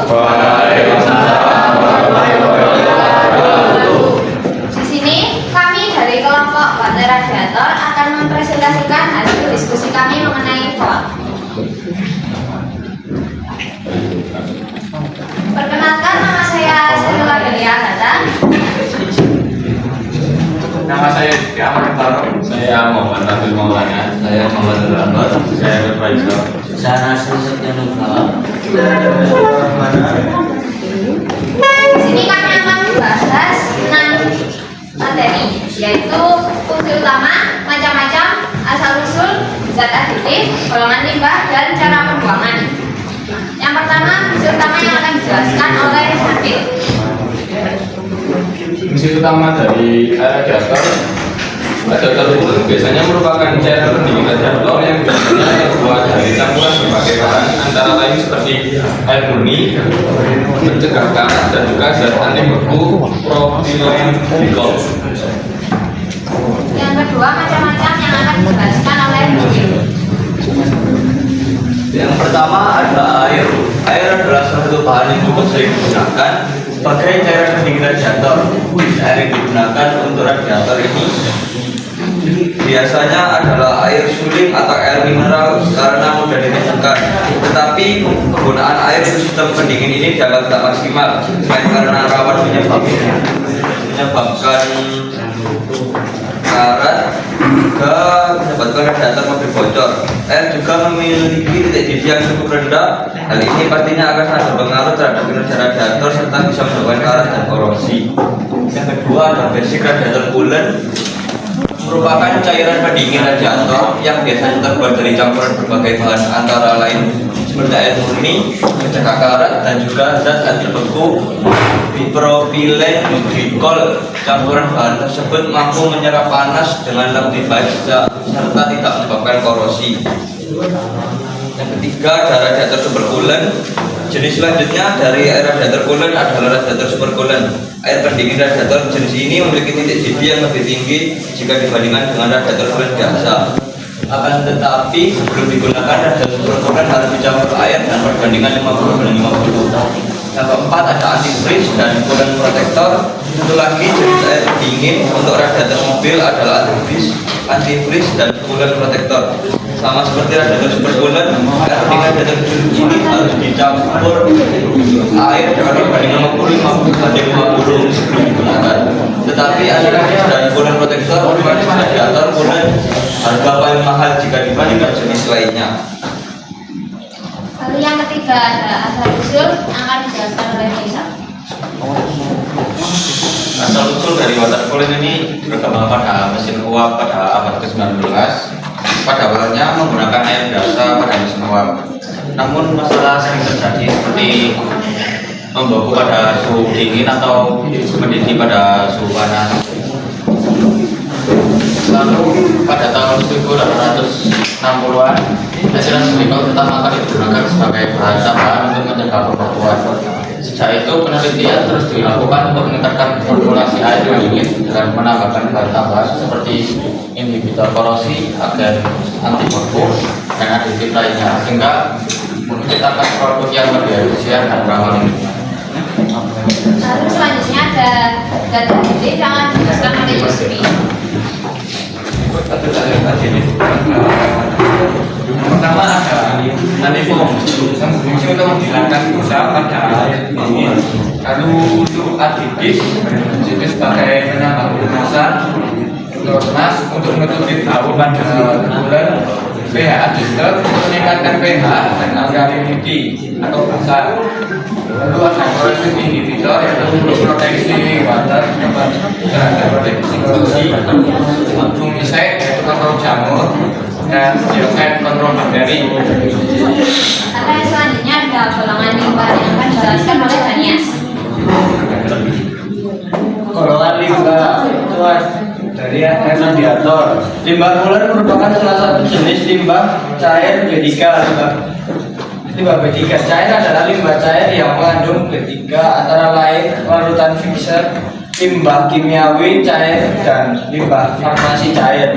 Waalaikumsalam warahmatullahi wabarakatuh. Di sini kami dari kelompok Water Radiator akan mempresentasikan hasil diskusi kami mengenai FOA. Perkenalkan, nama saya Srila Delia Agatha. Nama saya Rizky Ahmad Barok. Saya Muhammad Nabil Maulana. Saya Muhammad Rahmat. Saya Berfaisal. Saya Nasir Setianugraha. Di sini kami akan membahas 6 materi, yaitu fungsi utama, macam-macam, asal-usul, zat aditif, golongan limbah, dan cara pembuangan. Yang pertama, fungsi utama yang akan dijelaskan oleh Nabil. Fungsi utama dari air radiator itu biasanya merupakan cairan pendingin radiator yang biasanya terbuat dari campuran berbagai bahan antara lain seperti air murni, pencegah karat, dan juga zat anti beku propilen glikol. Yang kedua, macam-macam yang akan dijelaskan oleh Nabil. Yang pertama adalah air. Air adalah salah satu bahan yang cukup sering digunakan sebagai cairan pendingin radiator. Air yang digunakan untuk radiator ini biasanya adalah air suling atau air mineral karena mudah ditemukan. Tetapi penggunaan air untuk sistem pendingin ini dianggap tak maksimal, selain karena rawan menyebabkan karat, juga menyebabkan radiator mobil bocor. Air juga memiliki titik didih yang cukup rendah. Hal ini pastinya akan sangat berpengaruh terhadap kinerja radiator serta bisa menyebabkan karat dan korosi. Yang kedua adalah basic radiator coolant, merupakan cairan pendingin radiator yang biasanya terbuat dari campuran berbagai bahan antara lain seperti air murni, pencegah karat, dan juga zat anti beku propilen glikol. Campuran bahan tersebut mampu menyerap panas dengan lebih baik serta tidak menyebabkan korosi. Yang ketiga ada radiator supercoolant. Jenis selanjutnya dari air radiator coolant adalah radiator supercoolant. Air pendingin radiator jenis ini memiliki titik didih yang lebih tinggi jika dibandingkan dengan radiator coolant biasa. Akan tetapi sebelum digunakan radiator supercoolant harus dicampur air dengan perbandingan 50/50. Yang keempat ada antifreeze dan coolant protector. Satu lagi jenis air pendingin untuk radiator mobil adalah antifreeze dan coolant protector. Sama seperti radiator supercoolant, air pendingin radiator ini harus dicampur air dengan perbandingan 50/50 sebelum digunakan. Tetapi antifreeze dan coolant protector merupakan radiator coolant harga paling mahal jika dibandingkan jenis lainnya. Lalu yang ketiga ada asal-usul yang akan dijelaskan oleh Faisal. Asal-usul dari water coolant ini berkembang pada mesin uap pada abad ke-19. Pada awalnya menggunakan air biasa pada mesin uap. Namun masalah sering terjadi seperti membeku pada suhu dingin atau mendidih pada suhu panas. Lalu pada tahun 1860-an, etilen glikol pertama kali digunakan sebagai bahan tambahan untuk mencegah pembekuan. Sejak itu penelitian terus dilakukan untuk meningkatkan formulasi air pendingin dengan menambahkan bahan tambahan seperti inhibitor korosi, agen anti beku, dan aditif lainnya sehingga menciptakan produk yang lebih efisien dan ramah lingkungan. Lalu selanjutnya ada zat aditif yang akan dijelaskan oleh Yusri. Yang pertama ada antifom yang berfungsi untuk menghilangkan busa pada air dingin. Lalu untuk aditif berfungsi sebagai penambah kemasan, untuk menutupi bau pada bulan. pH adjuster meningkatkan pH dan alkalinity atau basa. Lalu ada corrosive inhibitor yaitu untuk proteksi water terhadap proteksi korosi, fungicide yaitu kontrol jamur, dan biocide kontrol bakteri. Lalu yang selanjutnya ada golongan limbah yang akan dijelaskan oleh Danias. Golongan limbah itu dari air radiator. Limbah coolant merupakan salah satu jenis limbah cair B3. Limbah B3 cair adalah limbah cair yang mengandung B3 antara lain larutan Fischer, limbah kimiawi cair, dan limbah farmasi cair.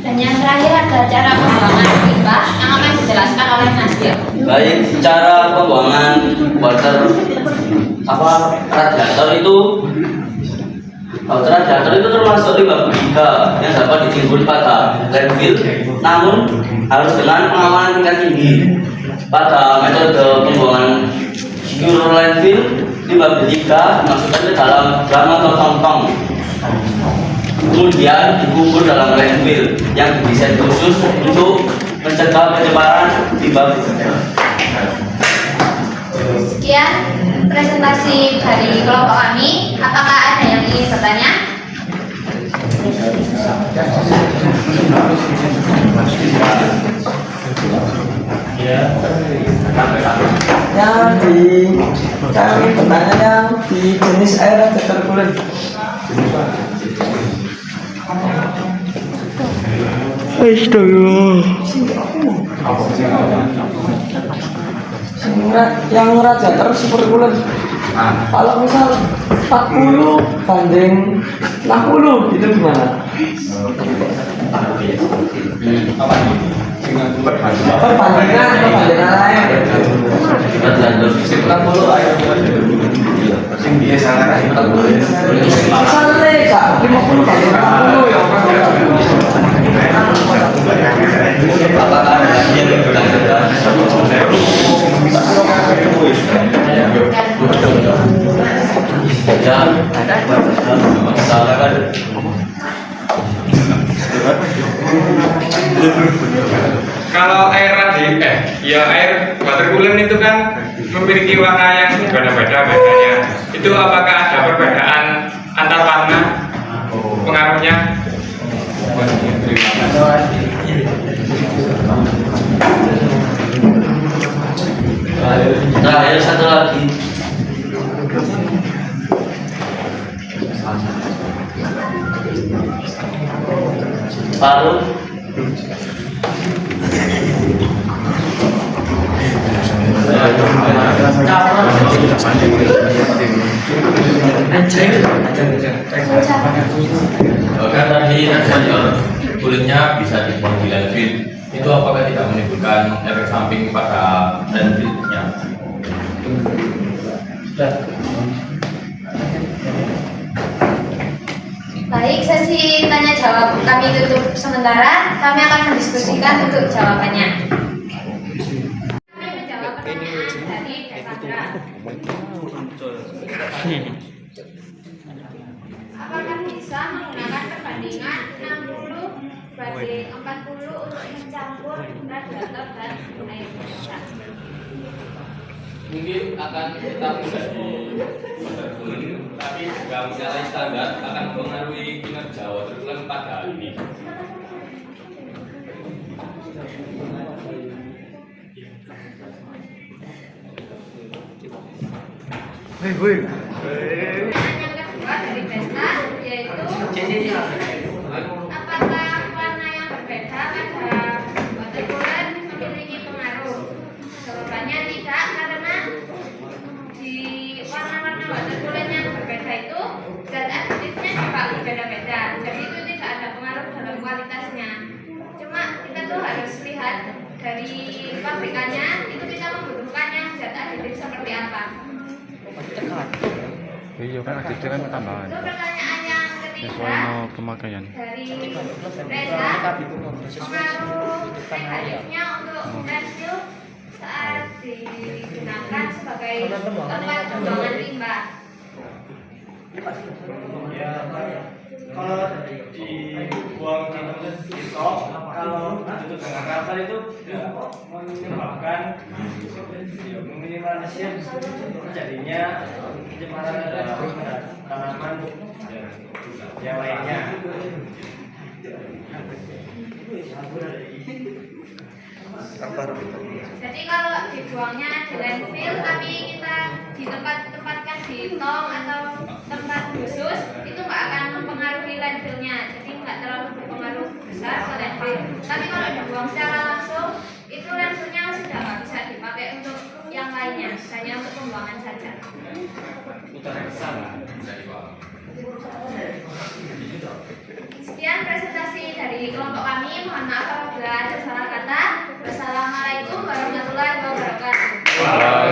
Dan yang terakhir ada cara pembuangan limbah yang akan dijelaskan oleh Nasir. Baik, cara pembuangan radiator itu termasuk limbah B3 yang dapat ditimbun pada landfill, namun harus dengan pengawalan tingkat tinggi. Pada metode pembuangan Euro landfill, limbah B3 dimasukkan ke dalam drum atau tong-tong, kemudian dikubur dalam landfill yang didesain khusus untuk mencegah penyebaran limbah B3. Sekian presentasi dari kelompok kami. Apakah ada yang ingin bertanya? Kami bertanya di jenis air yang terkulit. Yang radiator supercooler. Kalau misal 40 banding 60 itu gimana? Perbandingan lain. Misalnya kak 50 banding 60 ya. Apakah ada lagi yang ditanyakan? Kalau air air water cooler itu kan memiliki warna yang berbeda-beda bedanya. Itu apakah ada perbedaan antar warna pengaruhnya? Terakhir satu lagi. Paru. Kan tadi kulitnya bisa dibuang di landfill. Itu apakah tidak menimbulkan efek samping pada landfillnya? Baik, sesi tanya jawab kami tutup sementara. Kami akan mendiskusikan untuk jawabannya. Kami menjawab pertanyaan dari Devandra. Apakah bisa menggunakan perbandingan 60 banding 40 untuk mencampur radiator dan air biasa? Mungkin akan tetap menjadi water cooler, tapi jika menyalahi standar akan mempengaruhi kinerja water cooler pada hal ini. Pertanyaan yang kedua dari Besta yaitu apakah warna yang berbeda pada water cooler memiliki pengaruh? Jawabannya tidak, karena di warna-warna water cooler yang berbeda itu zat aditifnya juga berbeda-beda, jadi itu tidak ada pengaruh dalam kualitasnya. Cuma kita tuh harus lihat dari pabrikannya, itu kita membutuhkannya zat aditif seperti apa. Iya kan adiknya kan tambahan Itu pertanyaan yang sesuai ketiga no pemakaian. dari Reza, pengaruh negatifnya untuk landfill saat digunakan sebagai tempat pembuangan limbah. Kalau dibuang di tempat itu, kalau ditutup dengan rafal itu menyebabkan meminimalisir terjadinya pencemaran tanaman yang lainnya. Jadi kalau dibuangnya di landfill tapi kita tempatkan di tong atau tempat khusus, itu nggak akan mempengaruhi landfillnya, jadi nggak terlalu berpengaruh besar ke landfill. Tapi kalau dibuang secara langsung, itu landfillnya sudah nggak bisa dipakai untuk yang lainnya, hanya untuk pembuangan saja. Sekian presentasi dari kelompok kami. Mohon maaf apabila ada salah kata. Wassalamualaikum warahmatullahi wabarakatuh. Bye.